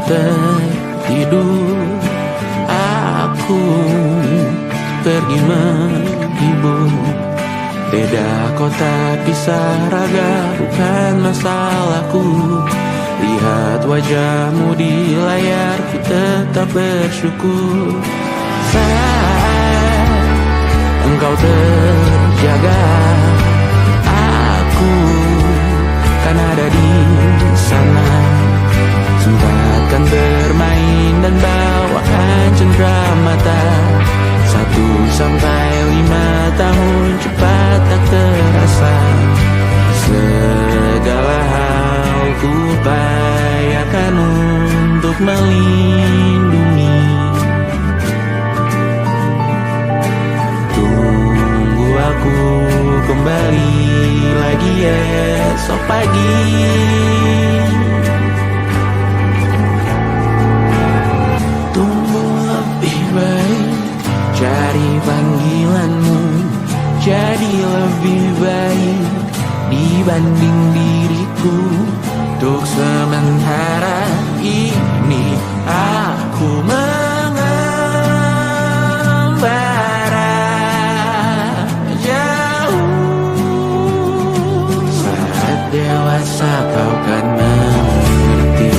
tertidur, aku pergi menghibur. Beda kota pisah raga bukan masalahku. Lihat wajahmu di layar, ku tetap bersyukur. Saat engkau terjaga, aku kan ada di sana. Sempatkan bermain dan bawakan cenderamata. 1-5 tahun cepat tak terasa. Segala hal ku upayakan untuk melindungi. Tunggu aku kembali lagi esok pagi. Tunggu lebih baik, cari panggilanmu jadi lebih baik dibanding diriku. Untuk sementara ini aku mengembara jauh. Saat dewasa kau kan mengerti.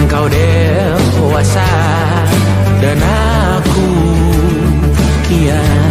Engkau dewasa dan aku kian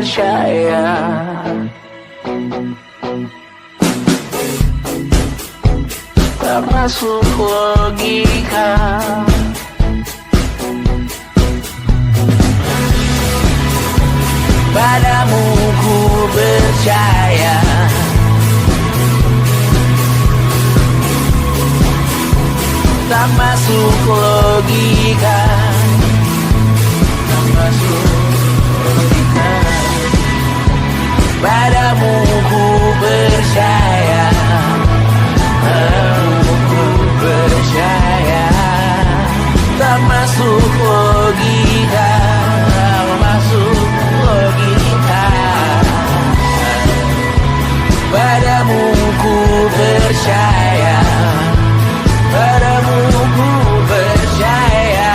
percaya. Tak masuk logika. Padamu ku percaya. Tak masuk logika. Tak masuk logika. Padamu ku percaya. Padamu ku percaya. Tak masuk logika. Tak masuk logika. Padamu ku percaya. Padamu ku percaya.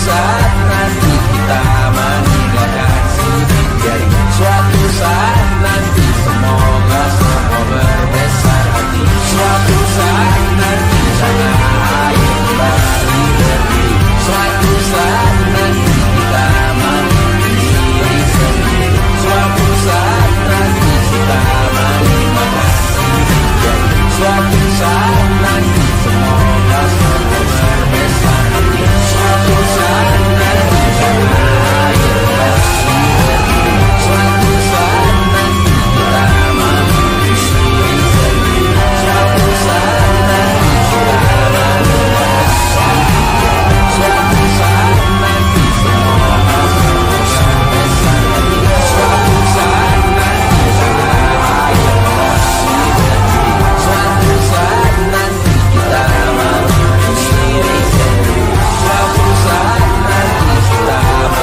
saat nanti kita meninggalkan sini. Jadi suatu saat nanti semoga semua berbesar hati. Suatu saat nanti sana air kembali berdiri. Suatu saat nanti kita mandiri sendiri. Suatu saat nanti kita meninggalkan sini. Jadi suatu saat nanti semoga semua berbesar hati. Suatu saat nanti sana air kembali berdiri. Suatu saat nanti kita mandiri sendiri. Suatu saat nanti kita meninggalkan sini. Suatu saat nanti semoga semua berbesar hati. Suatu saat nanti sana air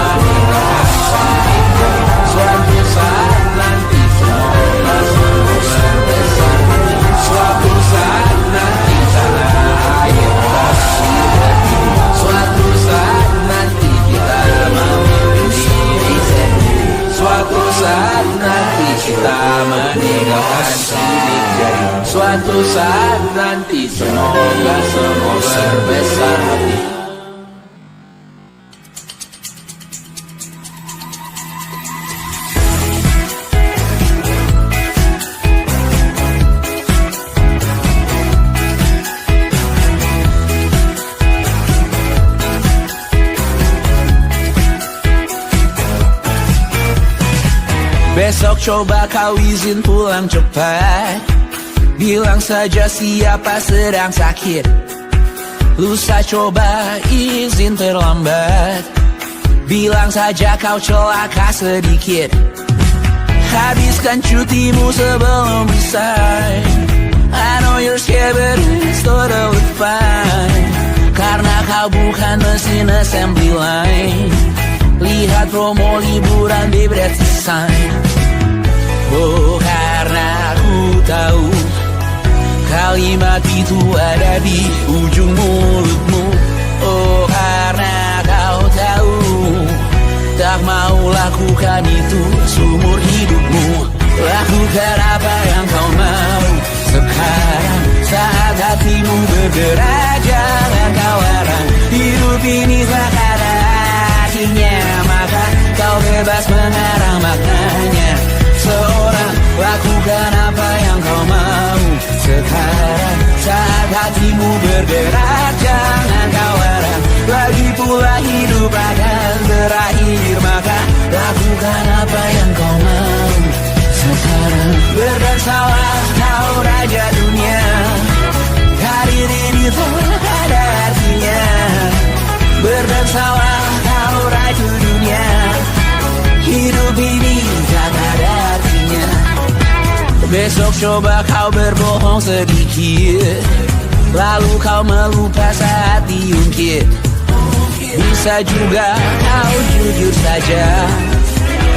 kembali berdiri. Suatu saat nanti kita mandiri sendiri. Suatu saat nanti kita meninggalkan sini. Suatu saat nanti semoga semua berbesar hati. Suatu saat nanti sana air kembali berdiri. Suatu saat nanti kita mandiri sendiri. Suatu saat nanti kita meninggalkan sini. Jadi suatu saat nanti semoga semua berbesar hati. Besok coba kau izin pulang cepat. Bilang saja siapa sedang sakit. Lusa coba izin terlambat. Bilang saja kau celaka sedikit. Habiskan cutimu sebelum resign. I know you're scared but it's totally fine. Karena kau bukan mesin assembly line. Lihat promo liburan di Bread Design. Oh, karena aku tahu kalimat itu ada di ujung mulutmu. Oh, karena kau tahu tak mau lakukan itu seumur hidupmu. Lakukan apa yang kau mau sekarang saat hatimu bergerak. Jangan kau larang, hidup ini tak ada artinya, maka kau bebas mengarang maknanya. Seorang lakukan apa yang kau mau sekarang saat hatimu bergerak. Jangan kau larang, lagi pula hidup akan berakhir, maka lakukan apa yang kau mau sekarang. Berdansalah kau raja dunia, karir ini tak ada artinya. Berdansalah kau raja dunia, hidup ini tak ada artinya. Besok coba kau berbohong sedikit, lalu kau melupa saat diungkit. Bisa juga kau jujur saja,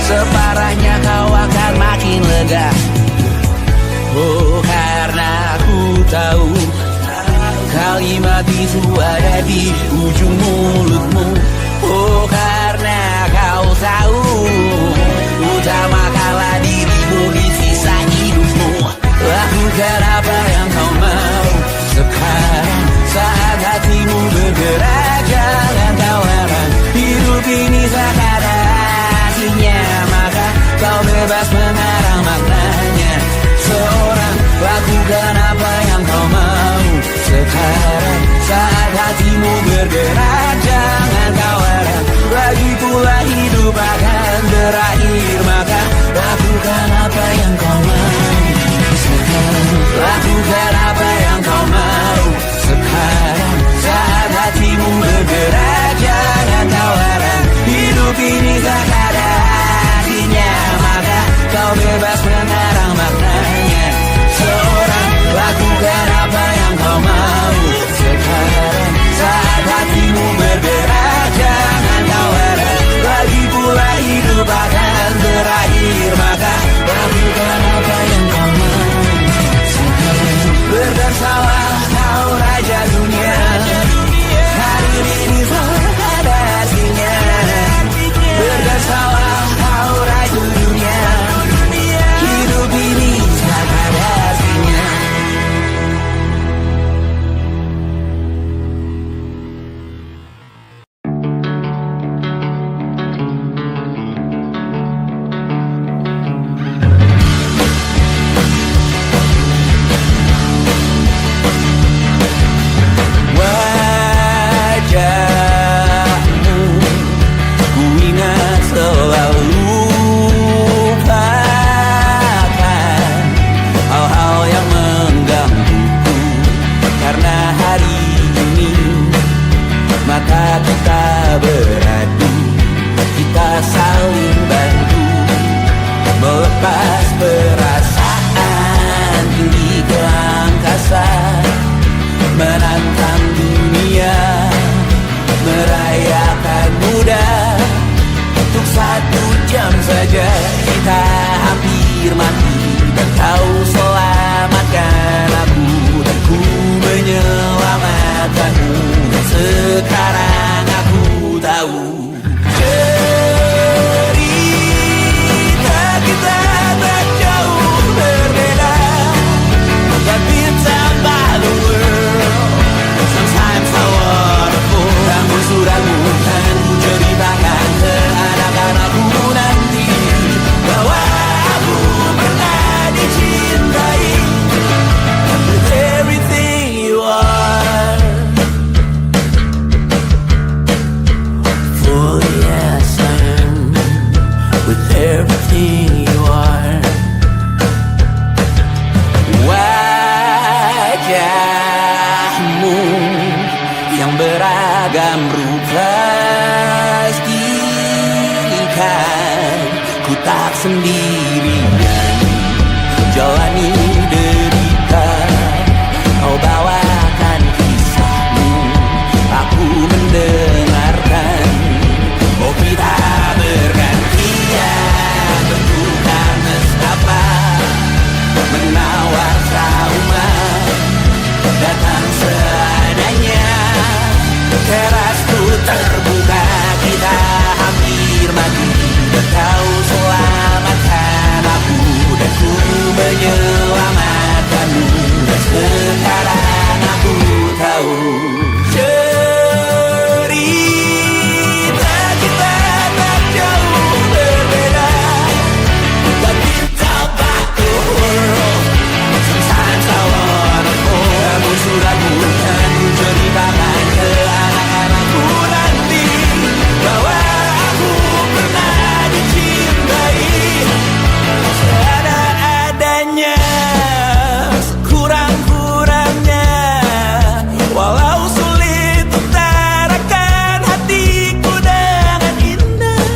separahnya kau akan makin lega. Oh, karena aku tahu kalimat itu ada di ujung mulutmu. Oh, karena kau tahu utamakanlah dirimu di sisa hidupmu. Lakukan apa yang kau mau sekarang saat hatimu bergerak. Jangan kau larang, hidup ini tak ada artinya, maka kau bebas mengarang maknanya. Seorang lakukan apa yang kau mau sekarang saat hatimu bergerak. Jangan kau larang, lagi pula hidup akan berakhir, maka lakukan apa yang kau mau sekarang. Lakukan apa yang kau mau sekarang saat hatimu bergerak. Jangan kau larang, hidup ini tak ada artinya, maka kau bebas mengarang maknanya. Seorang lakukan apa yang kau mau sekarang saat hatimu bergerak. kita beradu, kita saling bantu, melepas perasaan tinggi ke angkasa, menantang dunia, merayakan muda. Untuk 1 jam saja kita hampir mati, dan kau selamatkan aku, dan ku menyelamatkanmu. Dan sekarang aku tahu cerita kita tak jauh berbeda, tapi tambah the world. Sometimes I wanna fall. Namun suratmu kan ku ceritakan ke anak-anakku nanti, bahwa aku pernah dicintai with everything you are. For yes I am with everything you are. Wajahmu yang beragam rupa pastikan ku tak sendirian jalani derita. Kau bawakan kisahmu, aku mendengarkan. Oh kita bergantian bentukan nestapa, menawar trauma, datang seadanya. Terasku terbuka, kita hampir mati, dan kau selamatkan aku, dan ku menyelamatkanmu. Dan sekarang aku tahu cerita kita tak jauh berbeda, tapi tambah the world. Sometimes I wanna fall. Namun suratmu kan ku ceritakan ke anak-anakku nanti, bahwa aku pernah dicintai seadanya, sekurang-kurangnya. Walau sulit utarakan hatiku dengan indah,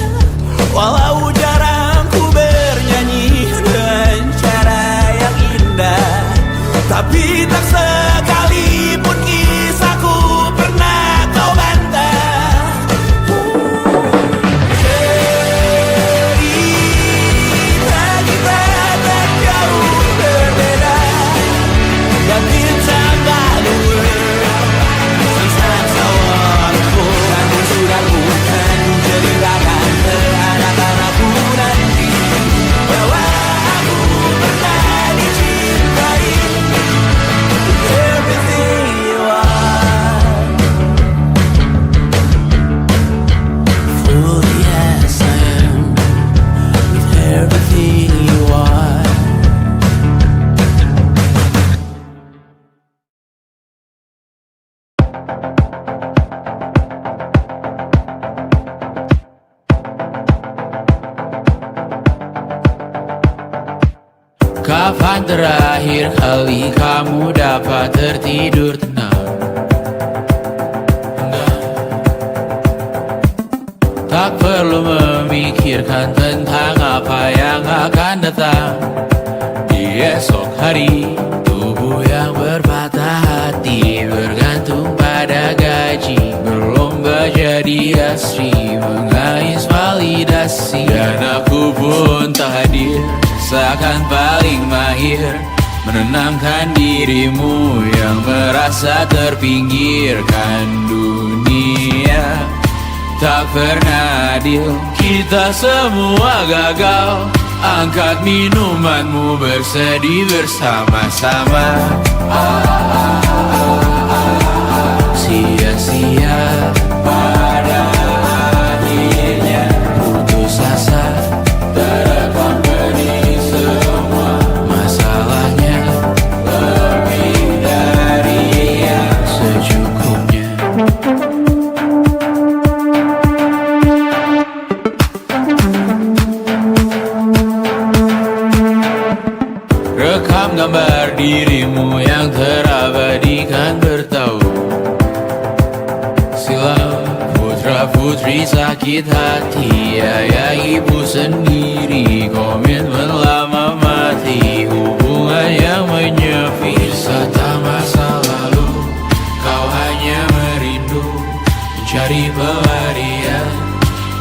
walau jarang ku bernyanyi dengan cara yang indah, tapi tak sekalipun kisahku pernah kau bantah. Cerita kita tak jauh berbeda, tapi tambah the world. Sometimes I wanna fall. Namun suratmu kan ku ceritakan ke anak-anakku nanti, bahwa aku pernah dicintai with everything you are. Fully yes I am with everything you are. Kapan terakhir kali kamu dapat tertidur tenang? Tak perlu memikirkan tentang apa yang akan datang di esok hari. Tubuh yang berpatah hati bergantung pada gaji, berlomba jadi asri, mengais validasi. Dan aku pun tak hadir, seakan paling mahir menenangkan dirimu yang merasa terpinggirkan dunia. Tak pernah adil, kita semua gagal. Angkat minumanmu, bersedih bersama-sama. Sia-sia pada akhirnya putus asa, terekam benih semua masalahnya, lebih dari yang secukupnya. Rekam gambar dirimu yang terabadikan bertahun silam. putri sakit hati, ayah ibu sendiri, komitmen lama mati, hubungan yang menyepi. Wisata masa lalu, kau hanya merindu, mencari pelarian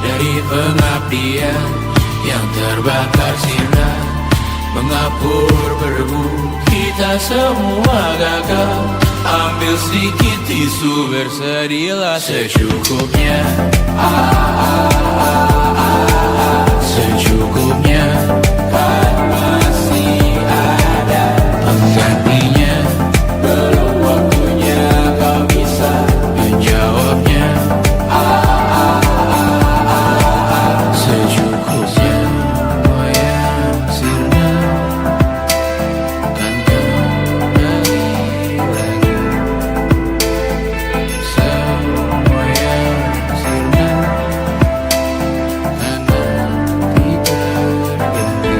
dari pengabdian yang terbakar sinar, mengapur berdebu. Kita semua gagal, ambil sedikit tisu, bersedihlah secukupnya. Secukupnya, kan masih ada penggantinya. Belum waktunya kau bisa menjawabnya. Secukupnya, semua yang sirna kan kembali lagi. Semua yang sirna kan nanti terganti.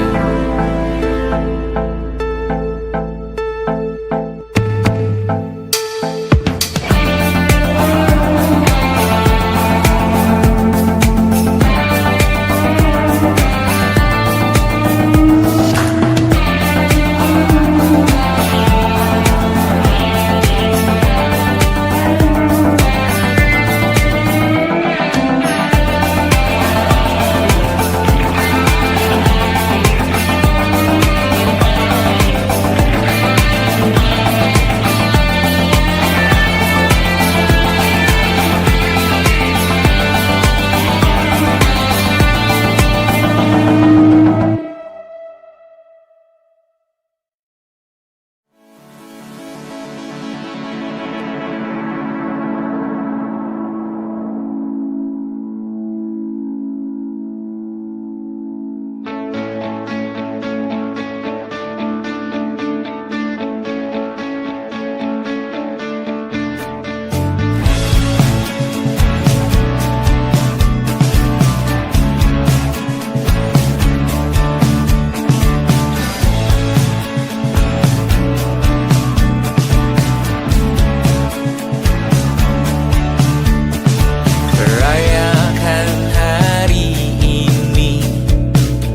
Rayakan hari ini,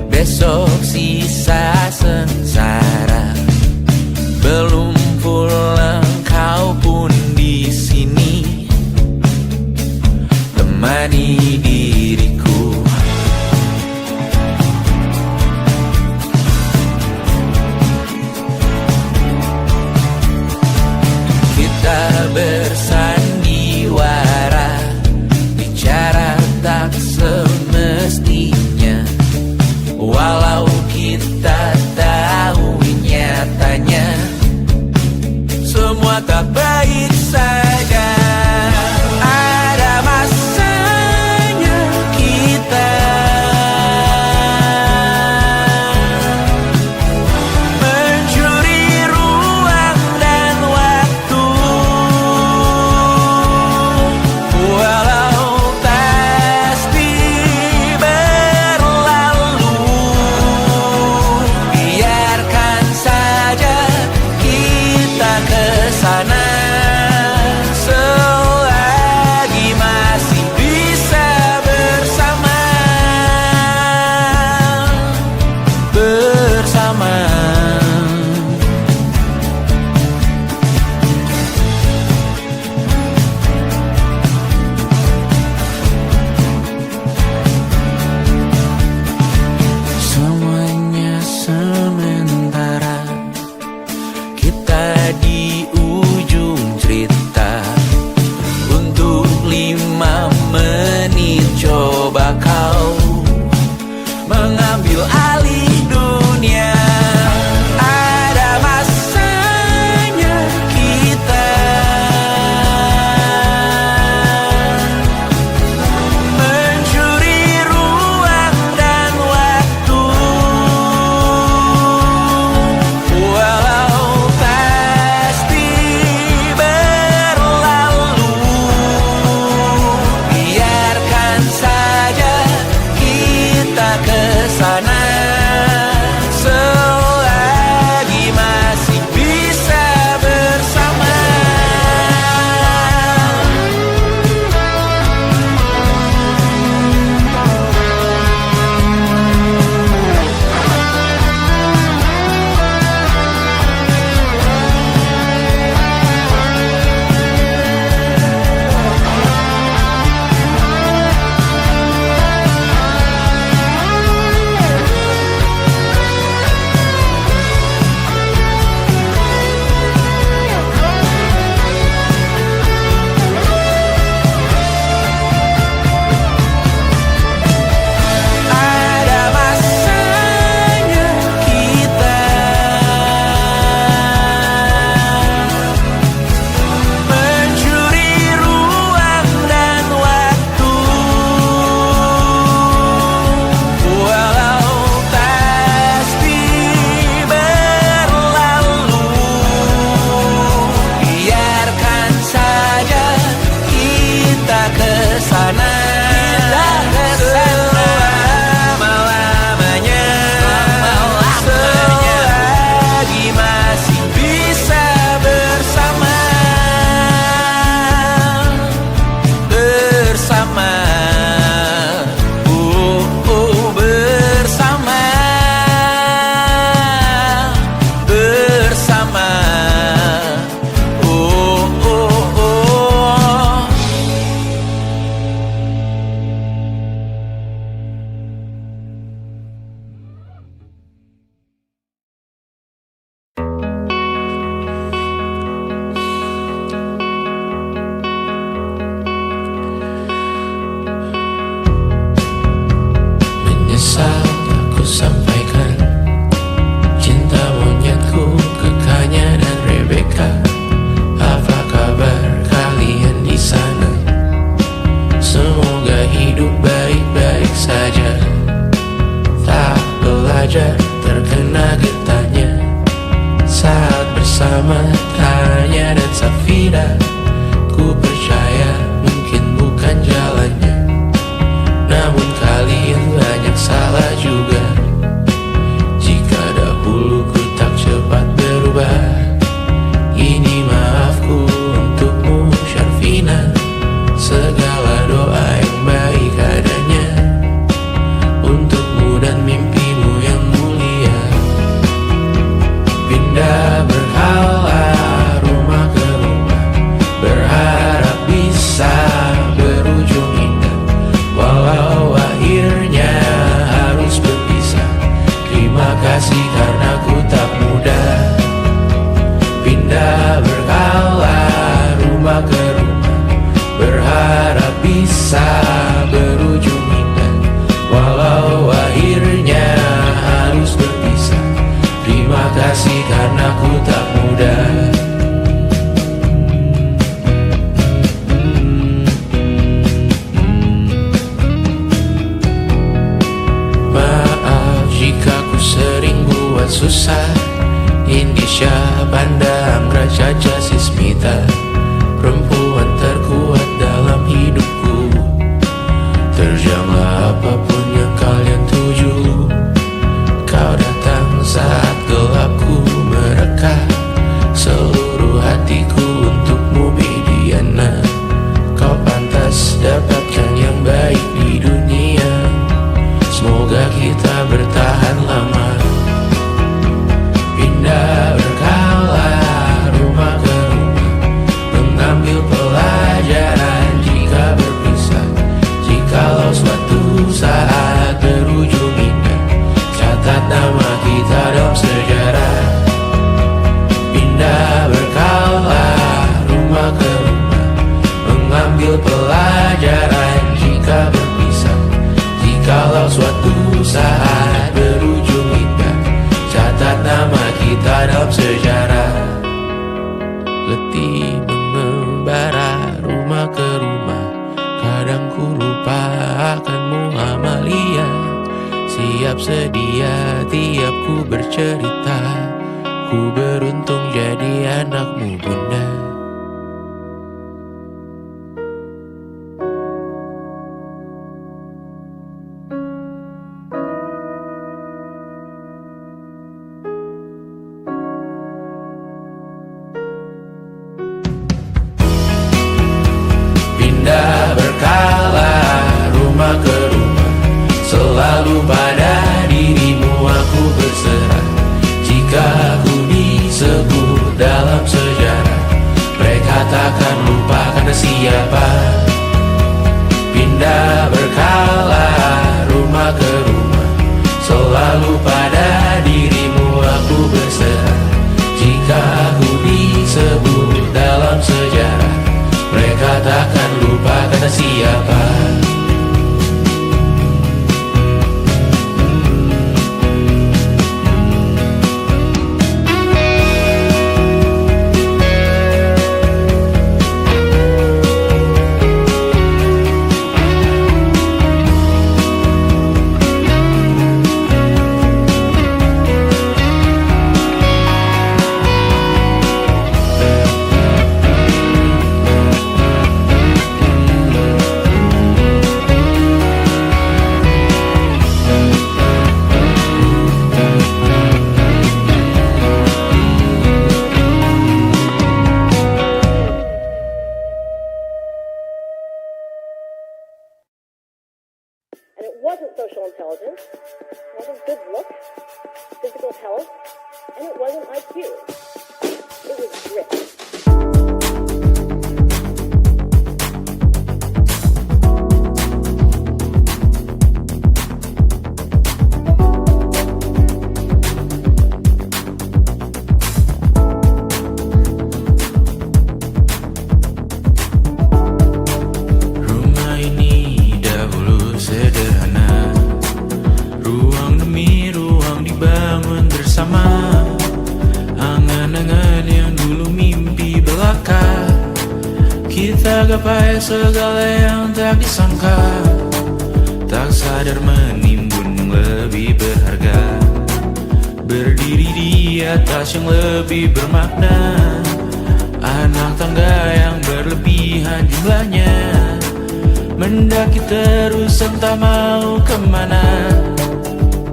besok sisa sengsara. Belum pulang kau pun di sini, temani diriku. Kita bersandiwara, bicara tak semestinya, walau kita tahu nyatanya semua tak baik saja. Ada masanya kita susah. Indonesia pandang Raja Jasismita, perempuan terkuat dalam hidupku. Terjanglah apapun yang kalian tuju. Kau datang saat gelapku mereka, seluruh hatiku untukmu Mediana. Kau pantas dapatkan yang baik di dunia. Semoga kita bertahan lama. Pindah berkala rumah ke rumah, mengambil pelajaran jika berpisah. Jikalau suatu saat berujung indah, catat nama kita dalam sejarah. Pindah berkala rumah ke rumah, mengambil pelajaran jika berpisah. Jikalau suatu saat berujung indah, catat nama kita dalam sejarah. Letih mengembara rumah ke rumah, kadang ku lupa akanmu Amalia. Siap sedia tiap ku bercerita, ku beruntung jadi anakmu bunda. Pindah berkala rumah ke rumah, selalu pada dirimu aku berserah. Jika aku disebut dalam sejarah, mereka takkan lupa karena siapa. Pindah berkala rumah ke rumah, selalu pada dirimu aku berserah. Jika aku disebut dalam sejarah, mereka takkan lupa kata siapa. And it wasn't social intelligence, it wasn't good looks, physical health, and it wasn't IQ. It was grit. Kita gapai segala yang tak disangka, tak sadar menimbun yang lebih berharga, berdiri di atas yang lebih bermakna. Anak tangga yang berlebihan jumlahnya, mendaki terus entah mau kemana.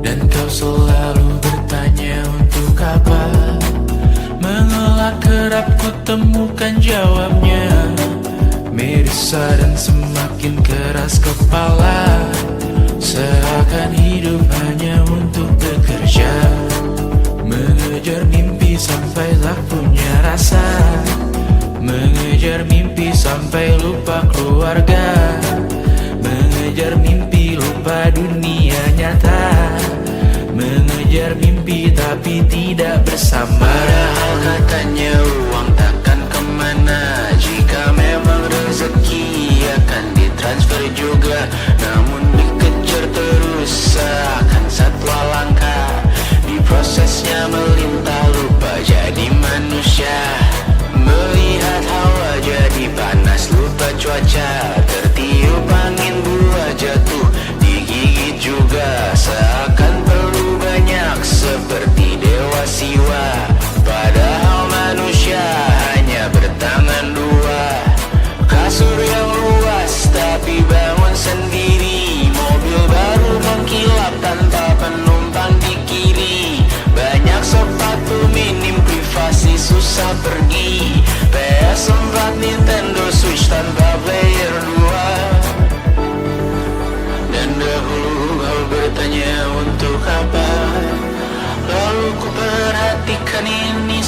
Dan kau selalu bertanya untuk apa, mengelak kerap ku temukan jawabnya. Merisa dan semakin keras kepala, seakan hidup hanya untuk bekerja, mengejar mimpi sampai tak punya rasa, mengejar mimpi sampai lupa keluarga, mengejar mimpi lupa dunia nyata, mengejar mimpi tapi tidak bersama. Padahal katanya uang takkan kemana, jika memang rezeki akan ditransfer juga. Namun dikejar terus seakan satwa langka, di prosesnya melintah lupa jadi manusia. Melihat hawa jadi panas lupa cuaca, tertiup angin buah jatuh digigit juga. Seakan perlu banyak seperti dewa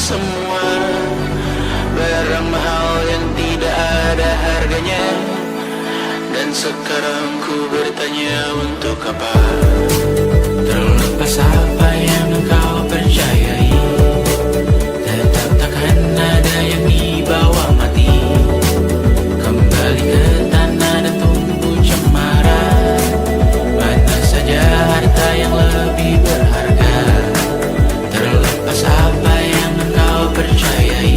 semua barang mahal yang tidak ada harganya. Dan sekarang ku bertanya untuk apa? Terlepas apa yang engkau percayai, tetap takkan ada yang dibawa mati. Kembali ke tanah dan tumbuh cemara. Mana saja harta yang lebih berharga. Terlepas apa yang engkau percayai,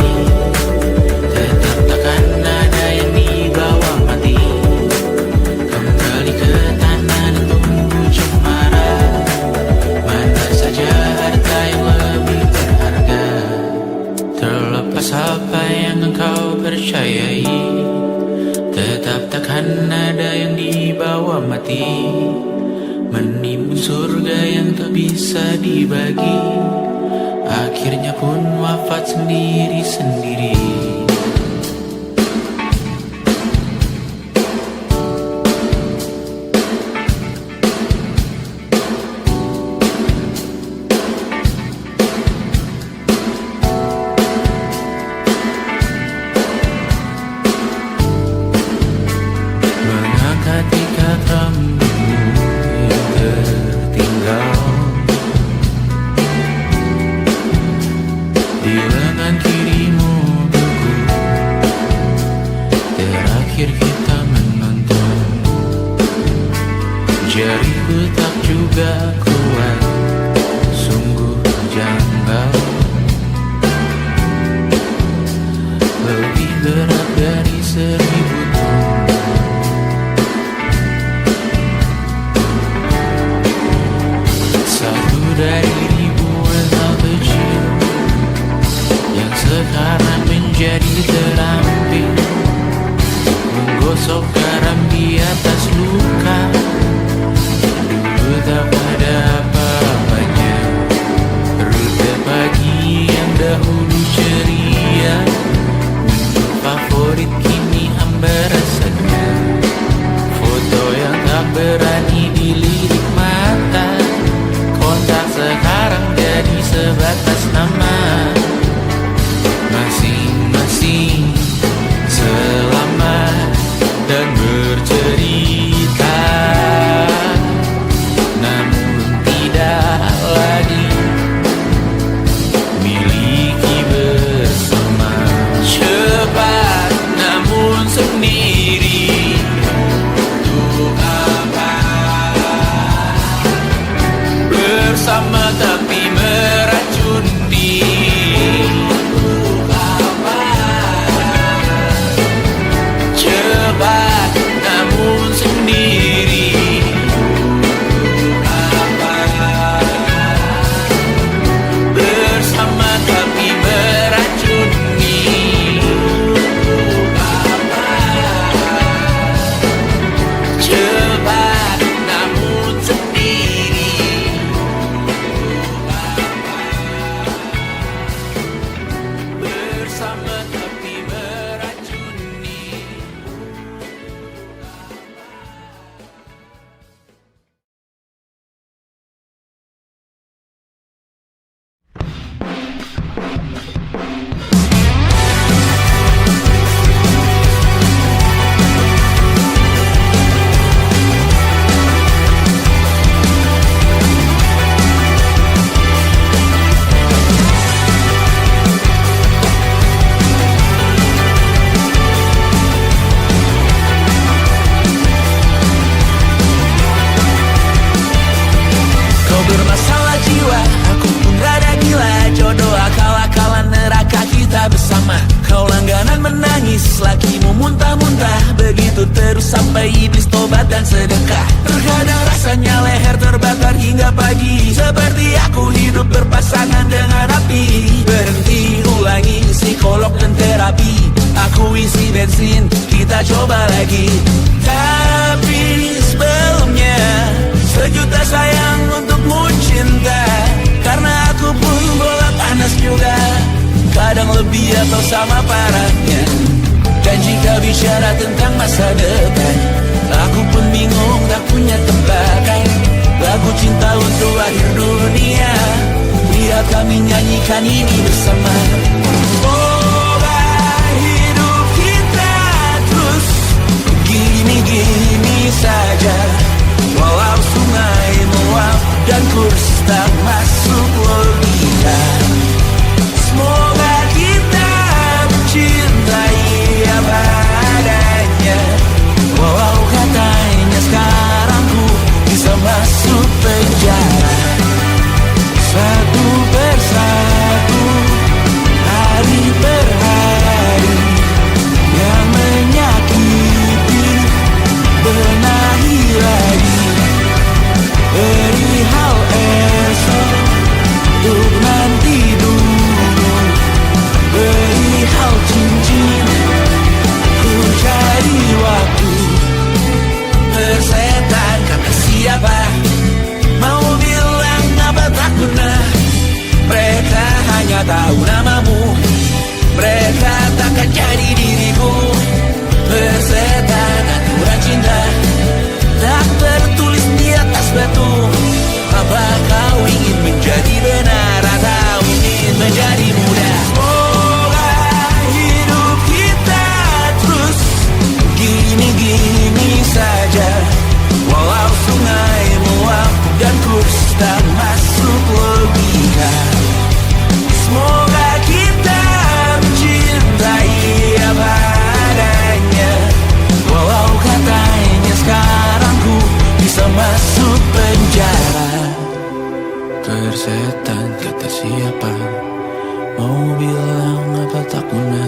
tetap takkan ada yang dibawa mati. Kembali ke tanah dan tumbuh cemara. Mana saja harta yang lebih berharga. Terlepas apa yang engkau percayai, tetap takkan ada yang dibawa mati. Menimbun surga yang tak bisa dibagi, akhirnya pun wafat sendiri-sendiri. Mengangkat ikat rambutmu yang tertinggal di lengan kirimu beku. Terakhir kita menonton, jariku tak juga kuat, sungguh janggal. Lebih berat dari 1000 ton. Satu dari ribuan hal kecil yang sekarang menjadi terampil, menggosok garam di atas luka. Dulu tak ada apa-apanya, rute pagi yang dahulu ceria, menu favorit kini hambar rasanya. Foto yang tak berani dilirik mata, kontak sekarang jadi sebatas nama. Masing-masing selamat dan bercerita, namun tidak lagi miliki bersama. Cepat namun sendiri, untuk apa? Bersama tapi meracuni. Untuk apa? Cepat namun sendiri. Untuk apa? Bersama tapi meracuni. Untuk apa? Cepat namun sendiri. Bersama tapi meracuni. Kau bermasalah jiwa, aku pun rada gila. Jodoh akal-akalan neraka kita bersama. Kau langganan menangis, lakimu muntah-muntah. Begitu terus sampai iblis tobat dan sedekah. Terkadang rasanya leher terbakar hingga pagi, seperti aku hidup berpasangan dengan api. Berhenti, ulangi psikolog dan terapi. Aku isi bensin, kita coba lagi. Tapi sebelumnya, sejuta sayang untukmu cinta. Karena aku pun bola panas juga, kadang lebih atau sama parahnya. Dan jika bicara tentang masa depan, aku pun bingung tak punya tebakan. Lagu cinta untuk akhir dunia, biar kami nyanyikan ini bersama. tahu namamu. Mereka takkan jadi diriku. Persetan aturan cinta tak tertulis di atas batu. Apa kau ingin menjadi benar atau ingin menjadi muda? Semoga hidup kita terus gini-gini saja, walau sungai meluap dan kurs tak masuk logika. Semoga kita mencintai apa adanya, walau katanya sekarang ku bisa masuk penjara. Persetan kata siapa, mau bilang apa tak guna.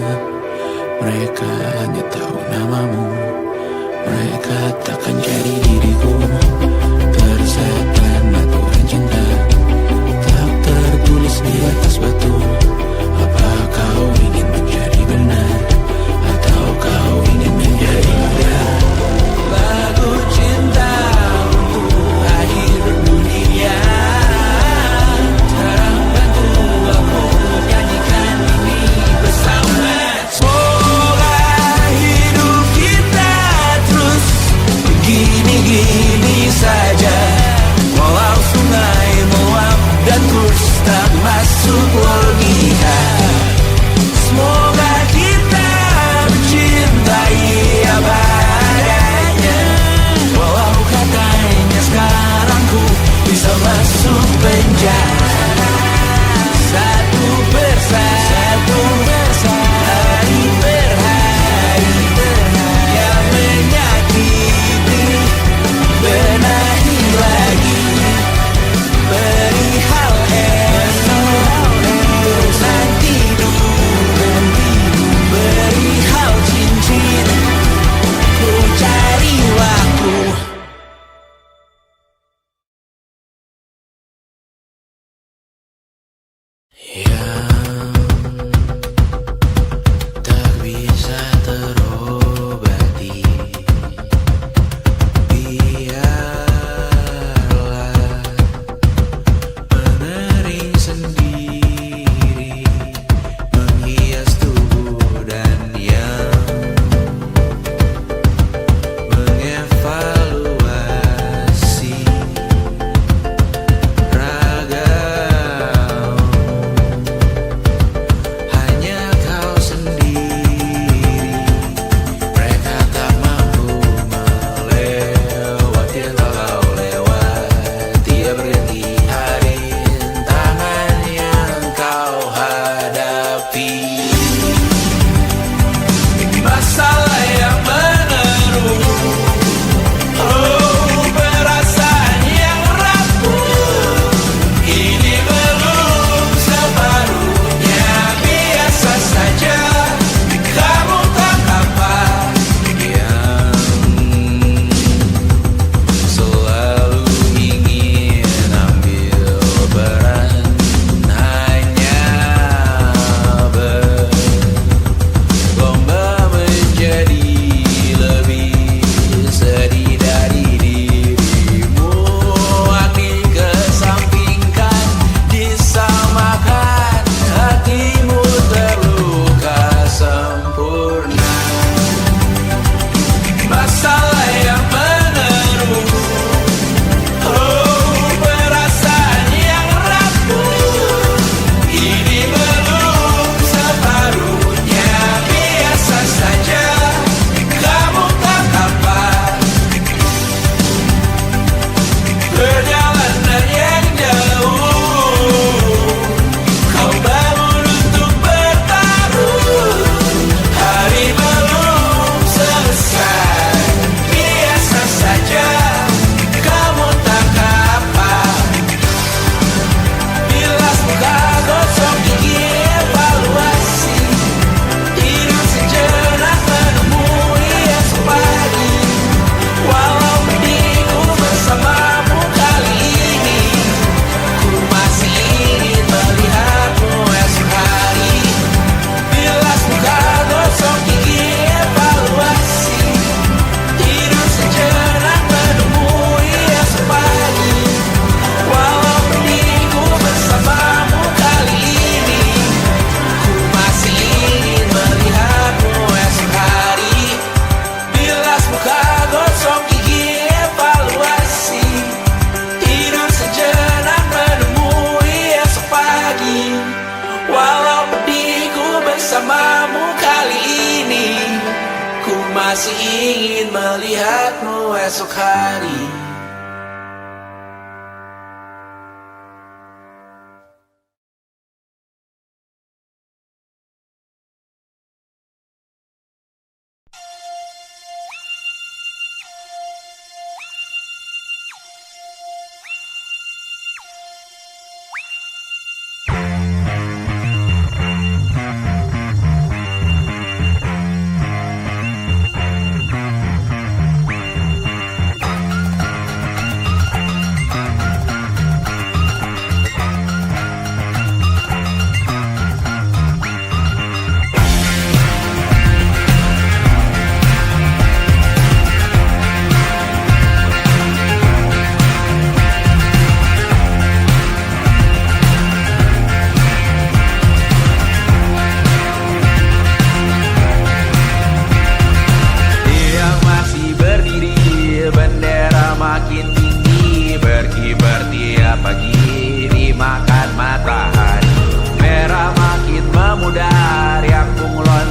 Mereka hanya tahu namamu. Mereka takkan jadi diriku. Persetan aturan cinta tak tertulis di atas batu. Apa kau ingin menjadi benar atau kau ingin menjadi muda? Lagu cinta untuk akhir dunia, sekarang bantu aku nyanyikan ini bersama. Semoga hidup kita terus begini-gini masih ingin melihatmu esok hari.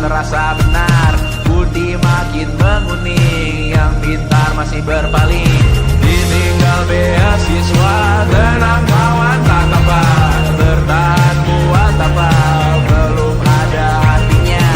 Rasa benar, budi makin menguning, yang pintar masih berpaling. Ditinggal beasiswa, tenang kawan tak apa, bertahan buat apa, belum ada hatinya,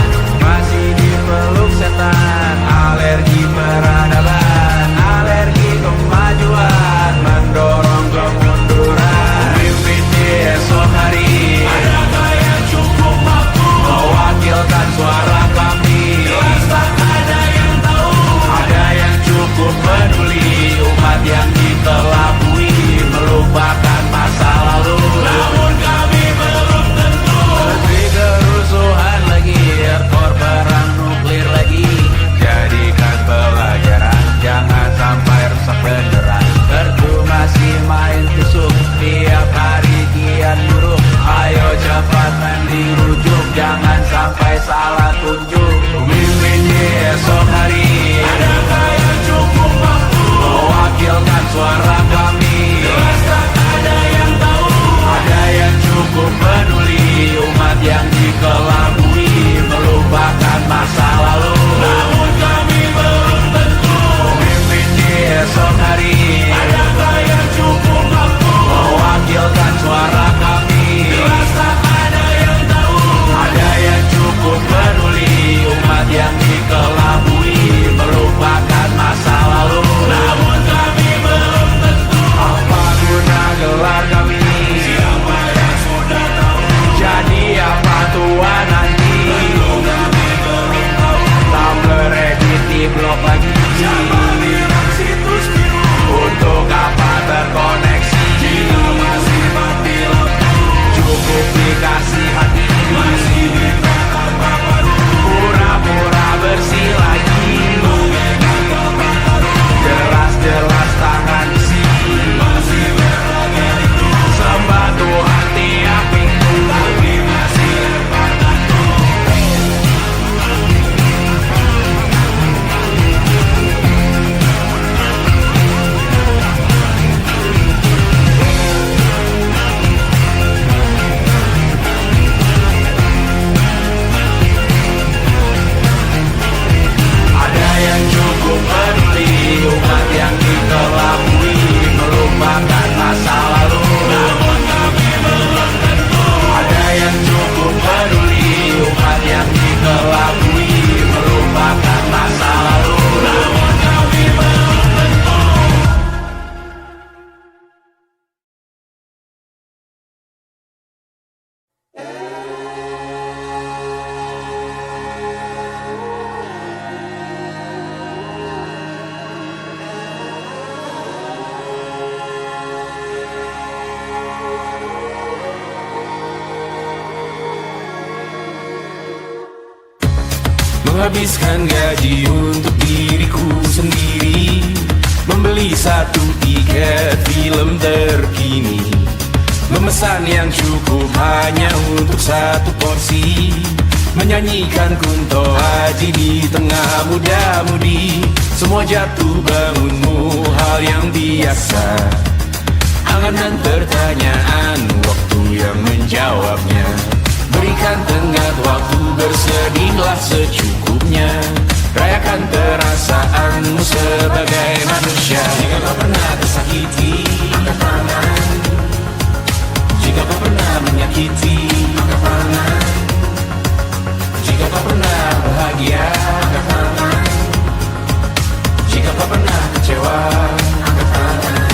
masih dipeluk setan. Alergi peradaban, alergi kemajuan, mendorong kemunduran. Mimpi di esok hari, adakah yang cukup mampu mewakilkan suara kami? Jelas tak ada yang tahu, ada yang cukup peduli, umat yang dikelabui, melupakan masa lalu. Namun kami belum tentu. Negeri kerusuhan lagi, rekor perang nuklir lagi. Jadikan pelajaran, jangan sampai rusak beneran. Kertu masih main tusuk, tiap hari kian buruk. Ayo cepat dirujuk, jangan sampai salah tunjuk. Mimpin di esok hari, adakah yang cukup mampu mewakilkan suara kami? Jelas tak ada yang tahu, ada yang cukup peduli, umat yang dikelabui, melupakan masa lalu. Namun kami belum tentu. Mimpin di esok hari, adakah yang cukup mampu mewakilkan suara kami? Jelas tak ada yang tahu, ada yang cukup peduli, umat yang dikelabui, melupakan masa lalu. Namun kami belum tentu. Apa guna gelar kami? Siapa yang sudah tahu? Jadi apa tua nanti? Kami belum tahu. Tumblr edit di blog lagi. Siapa bilang situs biru? Untuk apa terkoneksi? Jika masih mati lampu, cukup dikasih hati. Masih minta apa baru? Pura-pura bersih lagi. Jelas-jelas tangan besi. Masih berbagai itu. Sembah Tuhan tiap minggu, tapi masih berpatu. Ada yang cukup peduli, umat yang dikelabui, melupakan masa lalu. Namun kami belum tentu. Ada yang cukup peduli, umat yang dikelabui, melupakan masa lalu. Namun kami belum tentu. Menghabiskan gaji untuk diriku sendiri, membeli satu tiket film terkini, memesan yang cukup hanya untuk satu porsi, menyanyikan Kunto Aji di tengah muda-mudi. Semua jatuh bangunmu hal yang biasa, angan dan pertanyaan, waktu yang menjawabnya. Berikan tenggat waktu, bersedihlah secukupnya. rayakan perasaanmu sebagai manusia. Jika kau pernah tersakiti, angkat tangan. Jika kau pernah menyakiti, angkat tangan. Jika kau pernah bahagia, angkat tangan. Jika kau pernah kecewa, angkat tangan.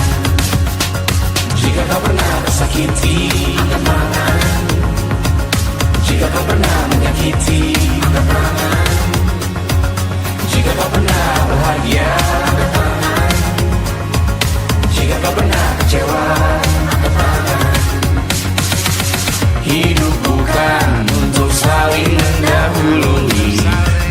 Jika kau pernah tersakiti, angkat tangan. Jika kau pernah menyakiti, angkat tangan. Jika kau pernah bahagia, angkat tangan. Jika kau pernah kecewa, angkat tangan. Hidup bukan untuk saling mendahului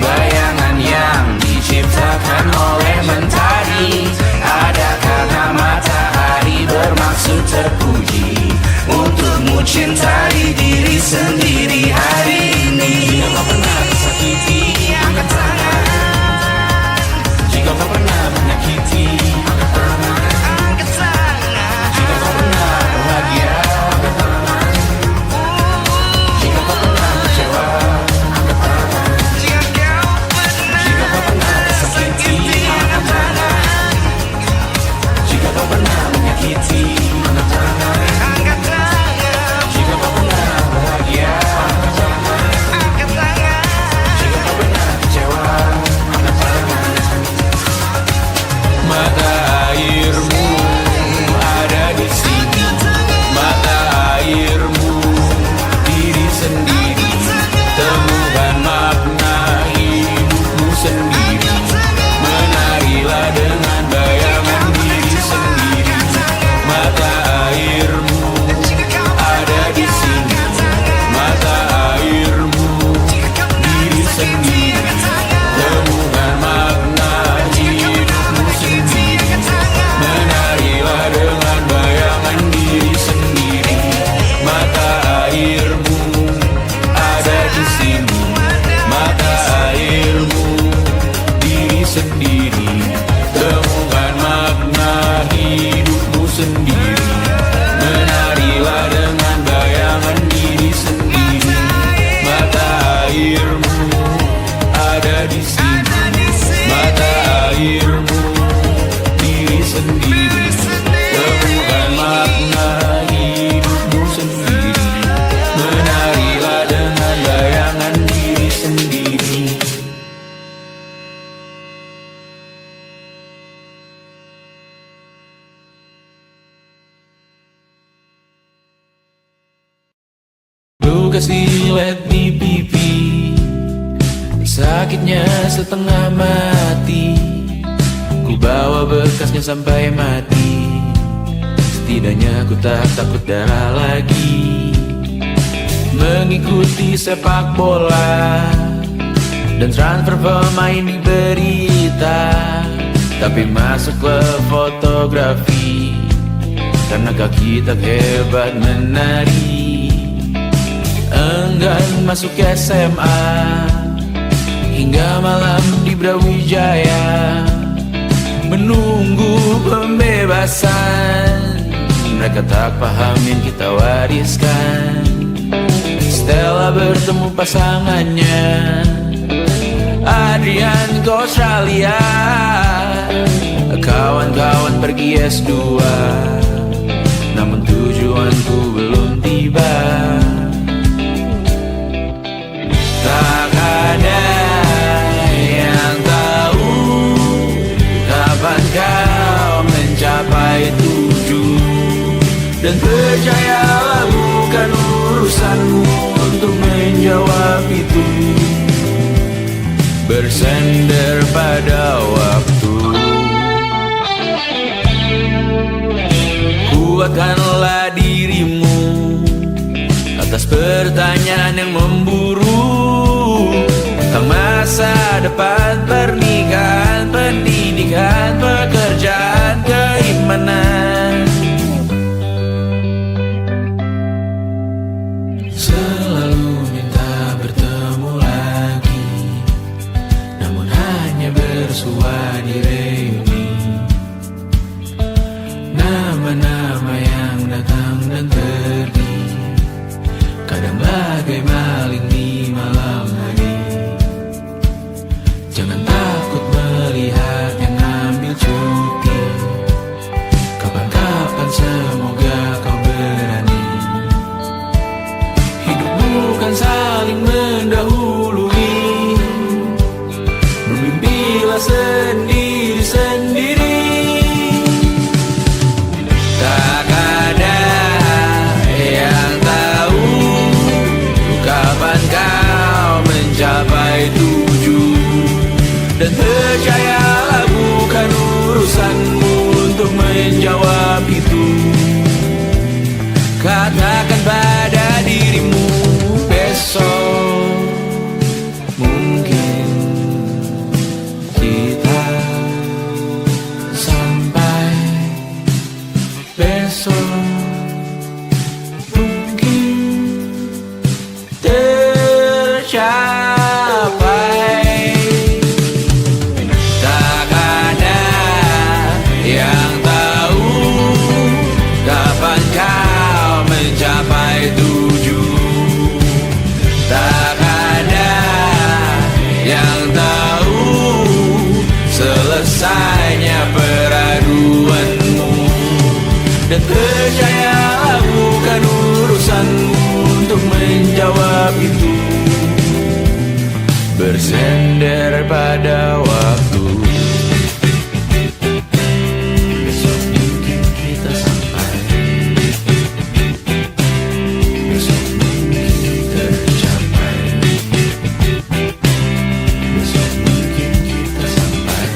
bayangan yang diciptakan oleh mentari. Ada karena matahari bermaksud terpuji untukmu cintai diri sendiri hari ini. Jika kau pernah tersakiti, angkat tangan. Jika kau pernah menyakiti, angkat tangan. Jika kau pernah bahagia, angkat tangan. Jika kau pernah kecewa, angkat tangan. Jika kau pernah tersakiti, angkat tangan. Jika kau pernah menyakiti, angkat tangan. Jika kau pernah bahagia, angkat tangan. Jika kau pernah kecewa, angkat tangan. Mata airmu ada di sini, mata airmu diri sendiri, temukan makna hidupmu sendiri. Menarilah dengan bayangan diri sendiri. Mata airmu ada di sini, mata airmu diri sendiri, temukan makna hidupmu sendiri. Menarilah dengan bayangan diri sendiri. Mata airmu ada di sini, mata airmu diri sendiri, temukan makna hidupmu sendiri. Menarilah dengan bayangan diri sendiri. Mata airmu ada di sini, mata airmu diri sendiri, temukan makna hidupmu sendiri. Menarilah dengan bayangan diri sendiri. Luka silet di pipi, sakitnya setengah mati. Ku bawa bekasnya sampai mati. Setidaknya ku tak takut darah lagi. Mengikuti sepak bola dan transfer pemain di berita, tapi masuk ke fotografi karena kaki tak hebat menari. Enggan masuk SMA hingga malam di Brawijaya menunggu pembebasan. Mereka tak paham yang kita wariskan. Stella bertemu pasangannya, Adrian ke Australia. Kawan-kawan pergi S2, namun tujuanku belum tiba. Tak ada yang tahu kapan kau mencapai tujuh. Dan percayalah bukan urusanmu untuk menjawab itu. Bersender pada waktu. Kuatkanlah dirimu atas pertanyaan yang memburu tentang masa depan, pernikahan, pendidikan, pekerjaan, keimanan. Selalu minta bertemu lagi, namun hanya bersua di reuni. Nama-nama yang datang dan pergi, kadang bagai maling di malam hari. Jangan untuk menjawab itu. Katakan pada dirimu besok mungkin kita sampai, besok mungkin tercapai. Tak ada yang tahu kapan kau mencapai tujuh. Tak ada yang tahu selesainya peraduanmu. Dan percayalah bukan urusanmu untuk menjawab itu. Bersender pada waktu. Besok mungkin kita sampai, besok mungkin tercapai, besok mungkin kita sampai.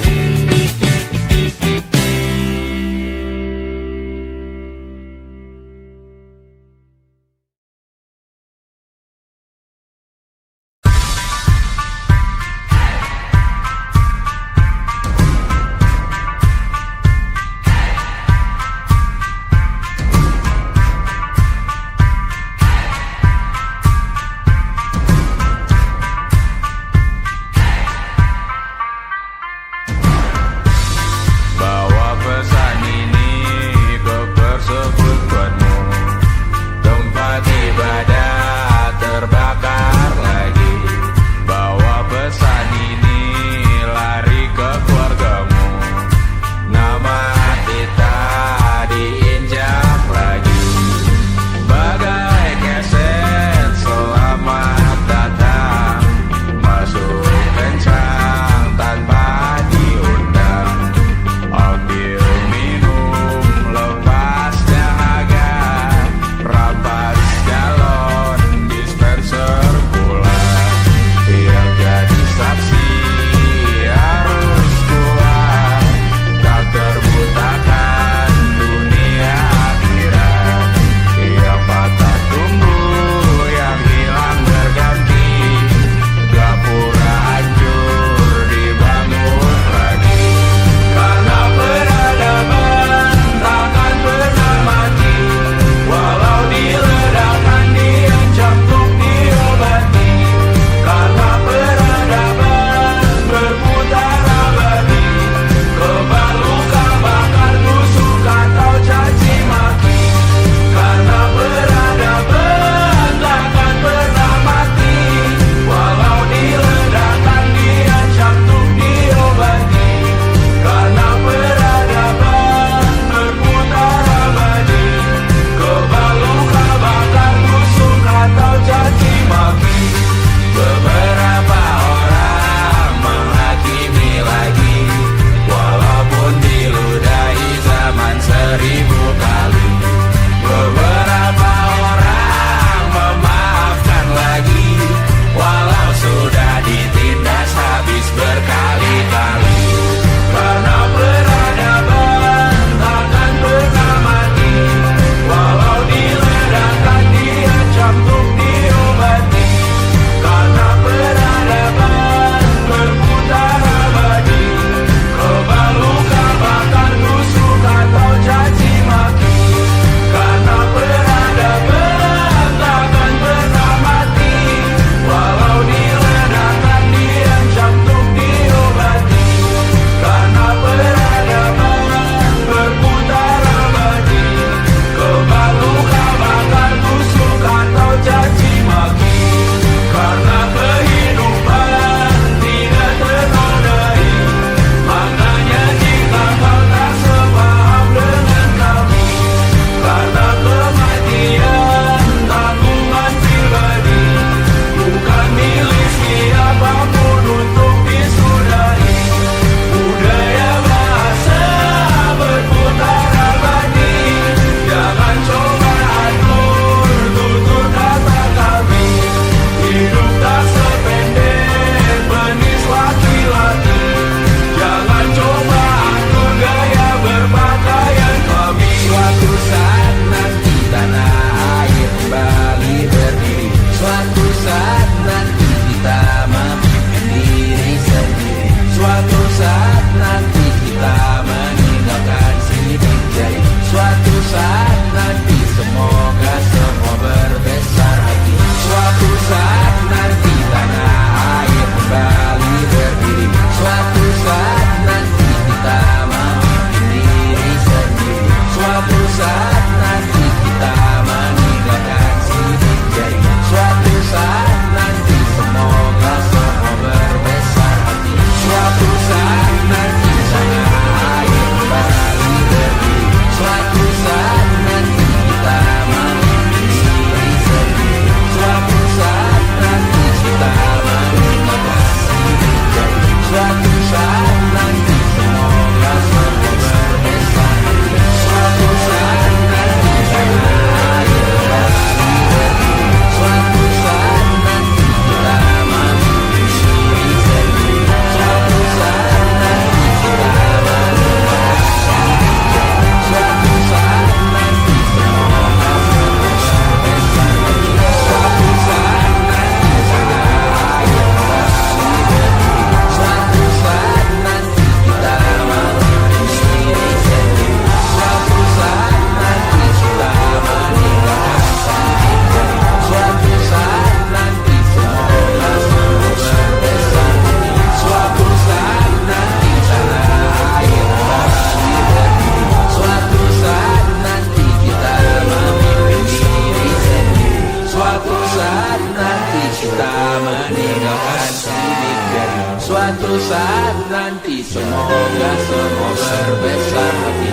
saat nanti. Semoga semua berbesar hati.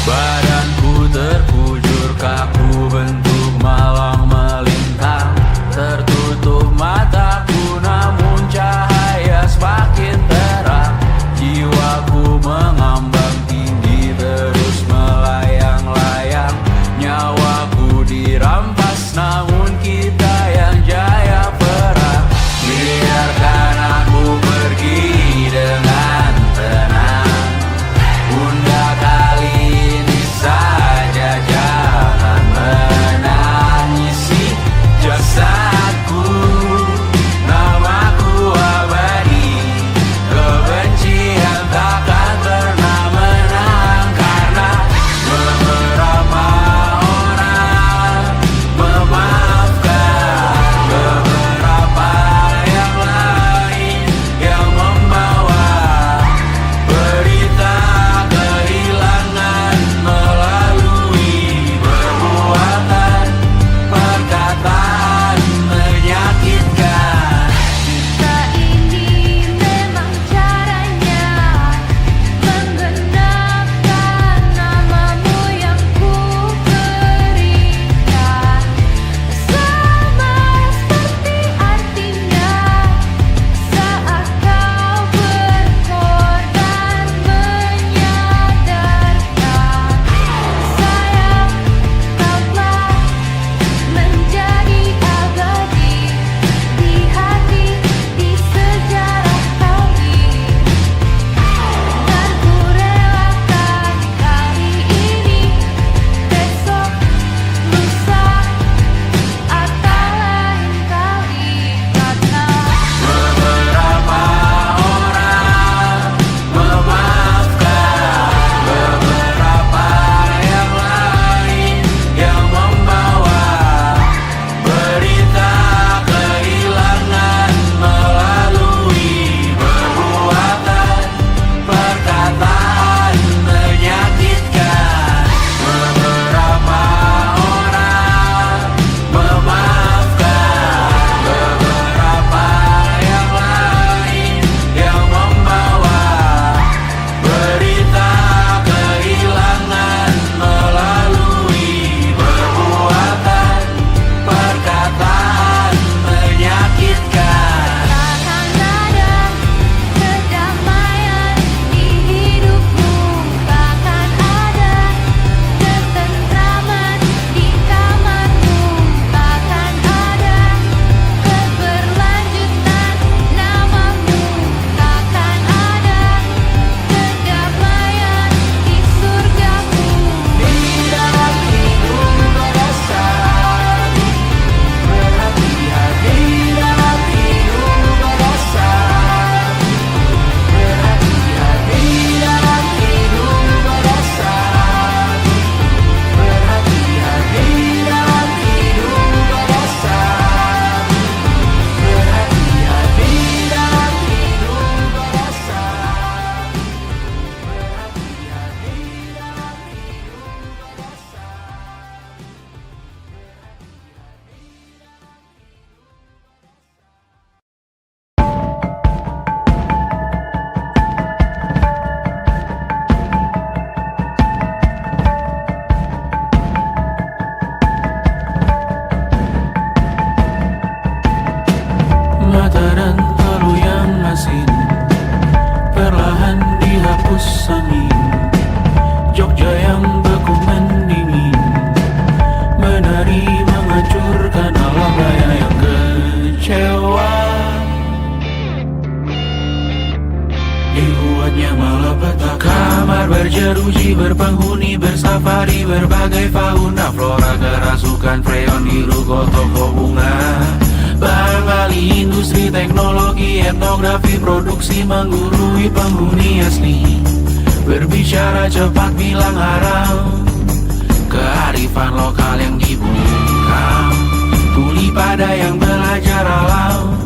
Badanku terkujur kaku bentuk malang melintang. Tertutup mataku namun cahaya semakin terang. Jiwaku mengambang tinggi terus melayang-layang. Nyawaku dirampas namun kita yang jaya perang. Biarkan aku pergi dengan tenang. Bunda kali ini saja jangan menang. dibuatnya malapetaka. Kamar berjeruji, berpenghuni, bersafari, berbagai fauna flora, kerasukan freon di ruko toko bunga. Bahan Bali, industri, teknologi, etnografi, produksi menggurui penghuni asli. Berbicara cepat, bilang haram, kearifan lokal yang dibungkam. Tuli pada yang belajar alam,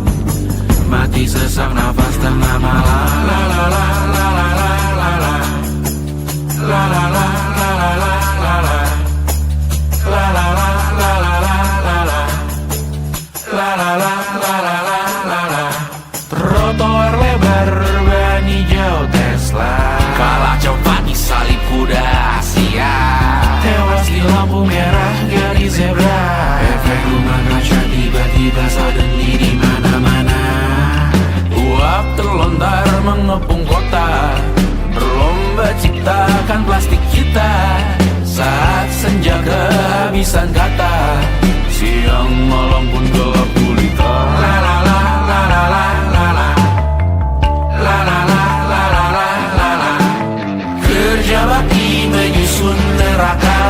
mati sesak nafas tengah malam. La la la la la la la la. La la la la la la la la. La la la la la la la la. La la la la la la la la. Trotoar lebar ban hijau Tesla, kalah cepat di salib kuda Asia, tewas di lampu merah garis zebra. Efek rumah kaca tiba-tiba suddenly di mana-mana. Uap terlontar mengepung kota, berlomba ciptakan plastik kita. Saat senja kehabisan kata, siang malam pun gelap gulita. La la la la la la la la. La la la la la la la la. Kerja bakti menyusun neraka,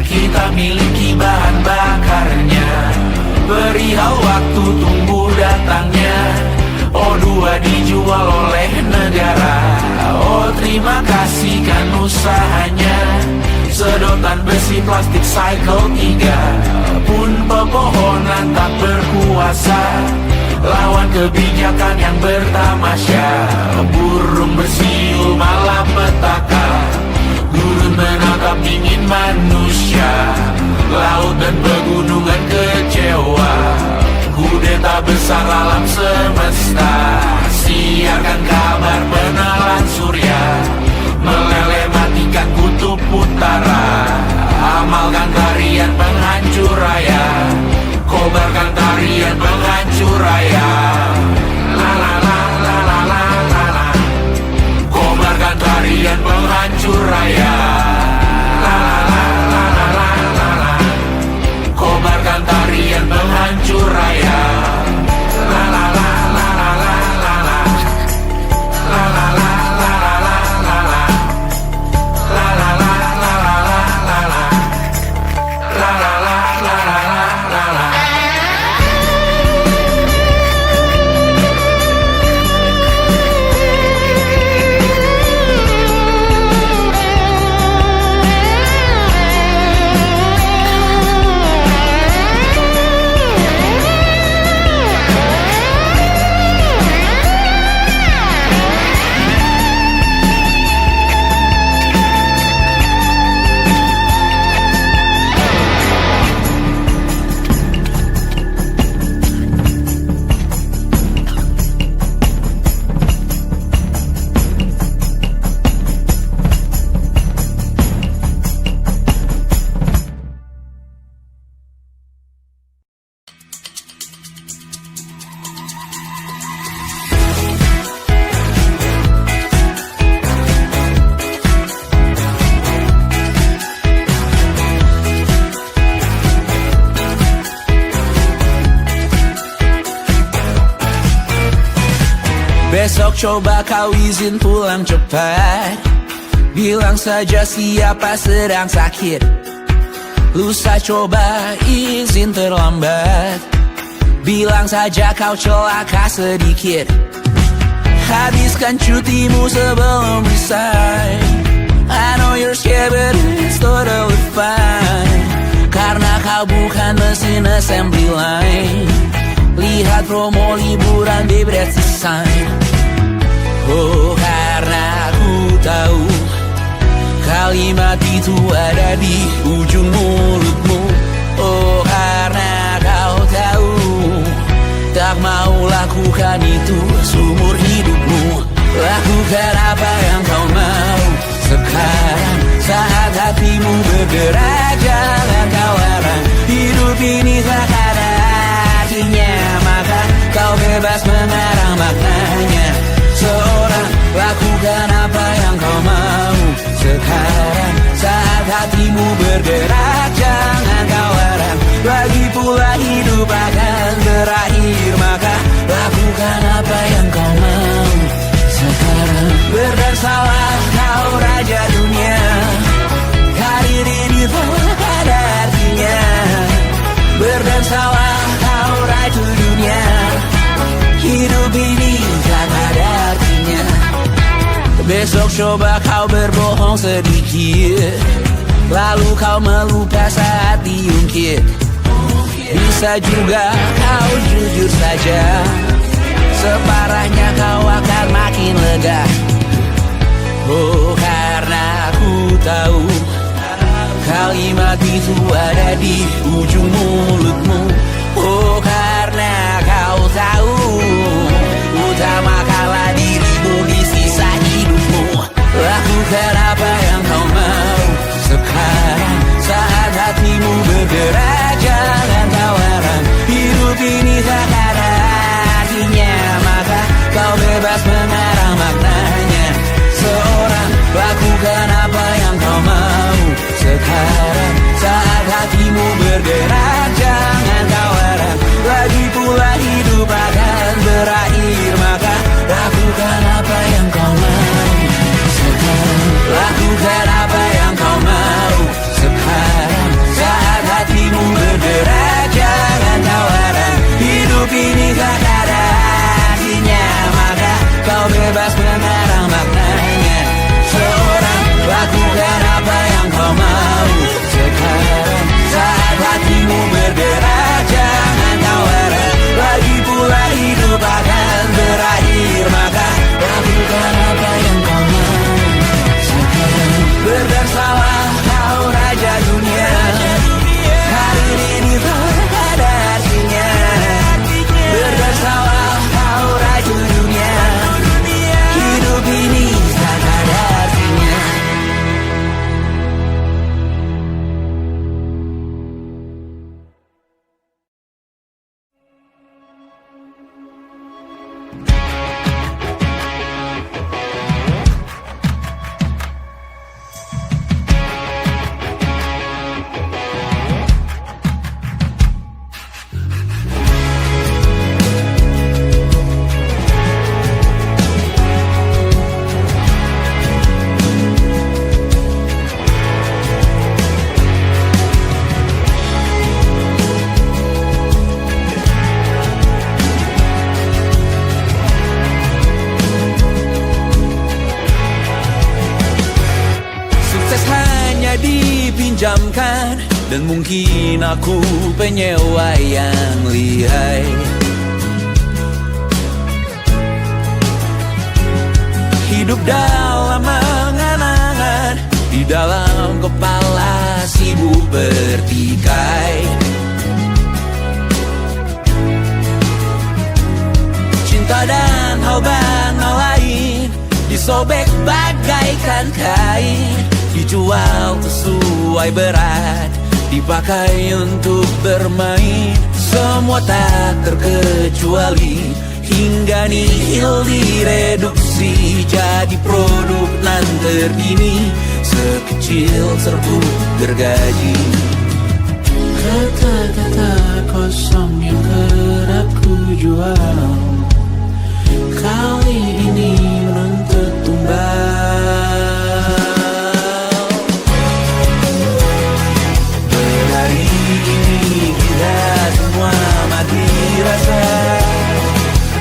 kita miliki bahan bakarnya. Perihal waktu tunggu datangnya. O2 dijual oleh negara. Oh terima kasih kan usahanya. Sedotan besi plastik cycle 3 pun pepohonan tak berkuasa lawan kebijakan yang bertamasya. Burung bersiul malapetaka, gurun menatap dingin manusia. Laut dan pegunungan kecewa, kudeta besar alam semesta. Siarkan kabar penelan surya, meleleh matikan kutub utara. Amalkan tarian penghancur raya, kobarkan tarian penghancur raya. La la la la la la la la. Kobarkan tarian penghancur raya. La la la la la la la la. Kobarkan tarian penghancur raya. La la la la la la la la. La la la la la la la la. La la la la la la la la. La la la la la la la la. Besok coba kau izin pulang cepat, bilang saja siapa sedang sakit. Lusa coba izin terlambat, bilang saja kau celaka sedikit. Habiskan cutimu sebelum resign. I know you're scared but it's totally fine, karena kau bukan mesin assembly line. Lihat promo liburan di Bread Design. Oh karena ku tahu kalimat itu ada di ujung mulutmu. Oh karena kau tahu tak mau lakukan itu seumur hidupmu. Lakukan apa yang kau mau sekarang, saat hatimu bergerak. Jangan kau larang, hidup ini tak ada artinya, maka kau bebas mengarang maknanya. Seorang lakukan apa yang kau mau sekarang, saat hatimu bergerak. Jangan kau larang, lagi pula hidup akan berakhir, maka lakukan apa yang kau mau sekarang. Besok coba kau berbohong sedikit, lalu kau melupa saat diungkit. Bisa juga kau jujur saja, separahnya kau akan makin lega. Oh, karena aku tahu kalimat itu ada di ujung mulutmu. Oh, karena kau tahu utamakanlah dirimu di sisa hidupmu. Lakukan apa yang kau mau sekarang, saat hatimu bergerak. Jangan tawaran, hidup ini tak ada artinya, maka kau bebas mengarang maknanya. Seorang, lakukan apa yang kau mau sekarang, saat hatimu bergerak. Jangan tawaran, lagi pula hidup akan berakhir, maka lakukan apa yang kau mau sekarang. Lakukan apa yang kau mau sekarang, saat hatimu bergerak. Jangan tawaran, hidup ini tak ada artinya, maka kau bebas mengarang maknanya. Seorang, lakukan apa yang kau mau sekarang, saat hatimu bergerak. Jangan tawaran, lagi pula hidup akan berakhir, maka lakukan apa yang kau mau sekarang. Berdansalah kau raja dunia, hari ini tak ada artinya. Berdansalah kau raja dunia, hidup ini tak ada artinya. Dipinjamkan, dan mungkin aku penyewa yang lihai. Hidup dalam angan-angan, di dalam kepala sibuk bertikai. Cinta dan hal lain disobek bagaikan kain, dijual sesuai berat, dipakai untuk bermain. Semua tak terkecuali, hingga nihil direduksi jadi produk nan terkini, sekecil serbuk gergaji. Kata-kata kosong yang kerap ku jual, kali ini menuntut tumbal. Semua mati rasa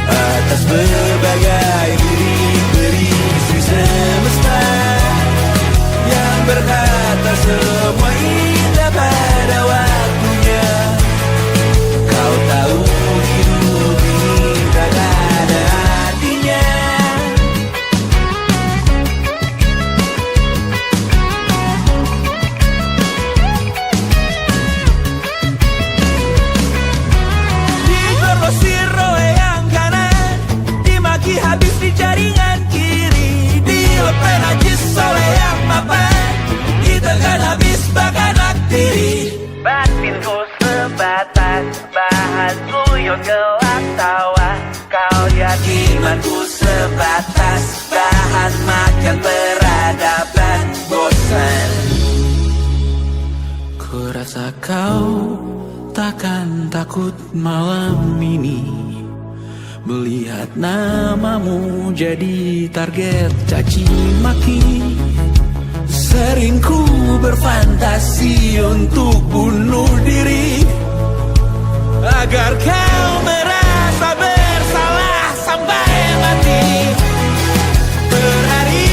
atas berbagai beri semesta yang berkata semua indah pada waktunya. Kau tahu hidup ini tak ada artinya. Habis di jaringan kiri, dilepas najis oleh yang mapan, ditekan habis bak anak tiri. Batinku sebatas bahan guyon gelap tawa, kau jadi imanku sebatas bahan makan peradaban bosan. Ku rasa kau takkan takut malam ini melihat namamu jadi target caci maki. Sering ku berfantasi untuk bunuh diri, agar kau merasa bersalah sampai mati. Per hari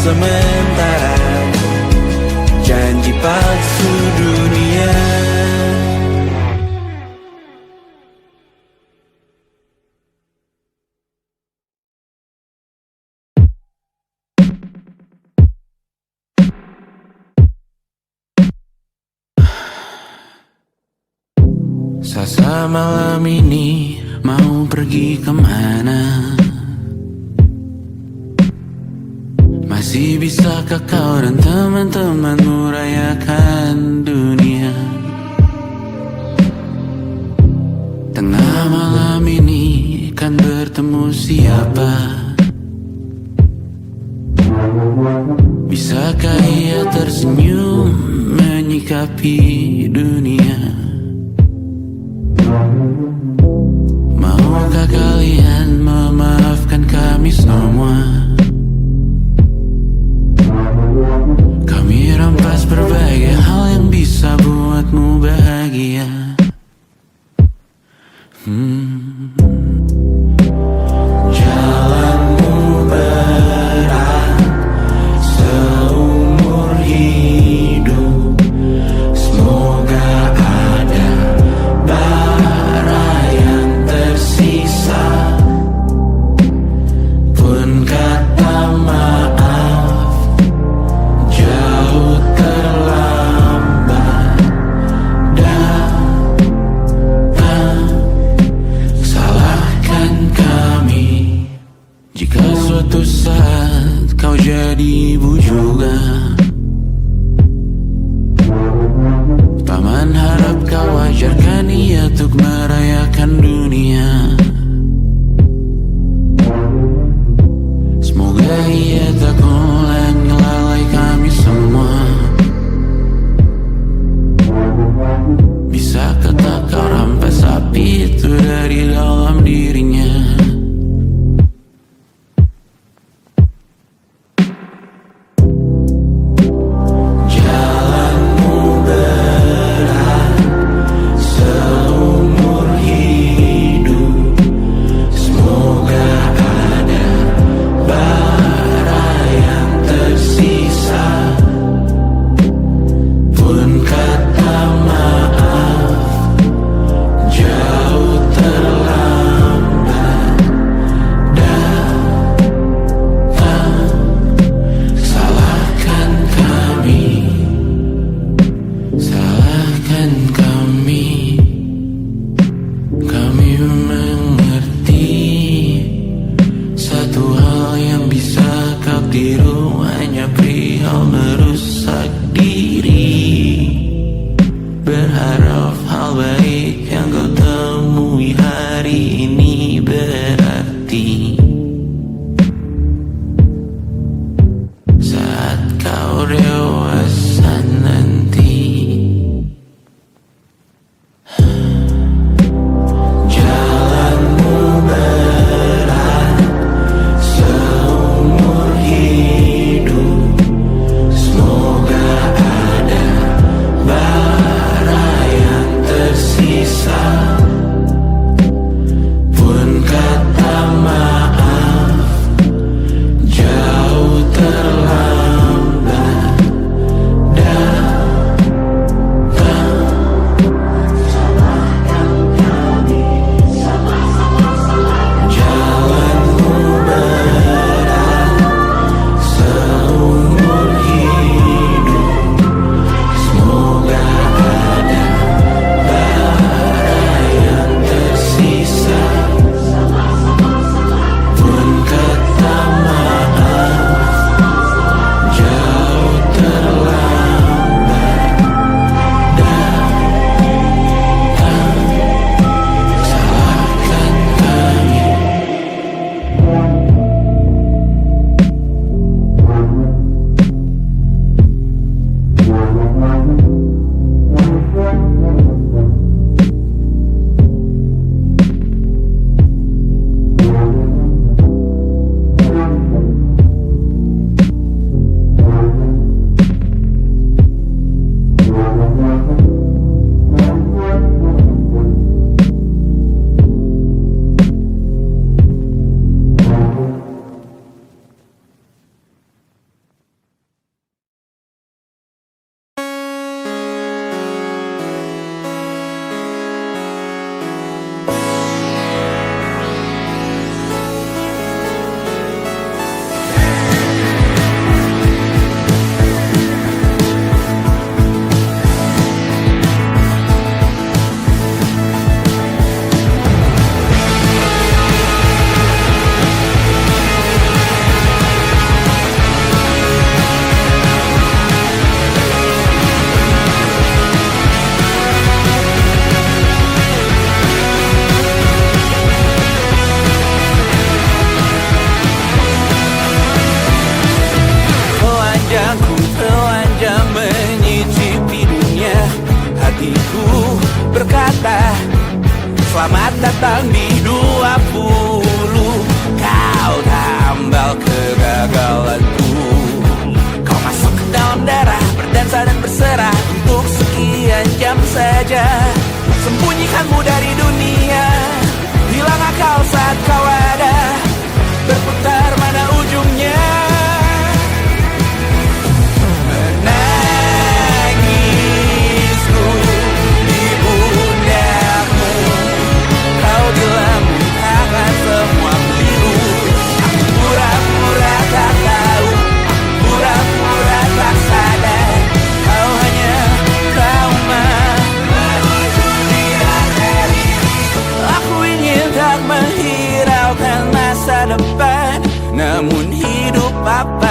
sementara, janji palsu dunia. Sasa malam ini mau pergi kemana? Masih bisakah kau dan teman-temanmu rayakan dunia? Tengah malam ini kan bertemu siapa? Bisakah ia tersenyum menyikapi dunia? Maukah kalian memaafkan kami semua? Kami rampas berbagai hal yang bisa buatmu bahagia. Jalanmu berat seumur hidup, semoga ada bara yang tersisa. Pun kata maaf jauh terlambat datang. Salahkan kami jika suatu saat kau jadi ibu juga. Paman harap kau ajarkan ia untuk merayakan dunia. Semoga ia tak ulang lalai kami semua. Bisakah tak kau rampas api itu dari dalam dirinya? Jalanmu berat seumur hidup, semoga ada bara yang Selamat datang di 20. Kau tambal kegagalanku. Kau masuk ke dalam darah, berdansa dan berserah untuk sekian jam saja. Sembunyikanmu dari dunia, hilang akal saat kau ada, berputar mana ujungnya. Menangisku di pundakmu, kau bilang akan semua biru. Aku pura-pura tak tahu, pura-pura tak sadar. Kau hanya trauma menuju hari. Aku ingin tak menghiraukan masa depan, namun hidup apa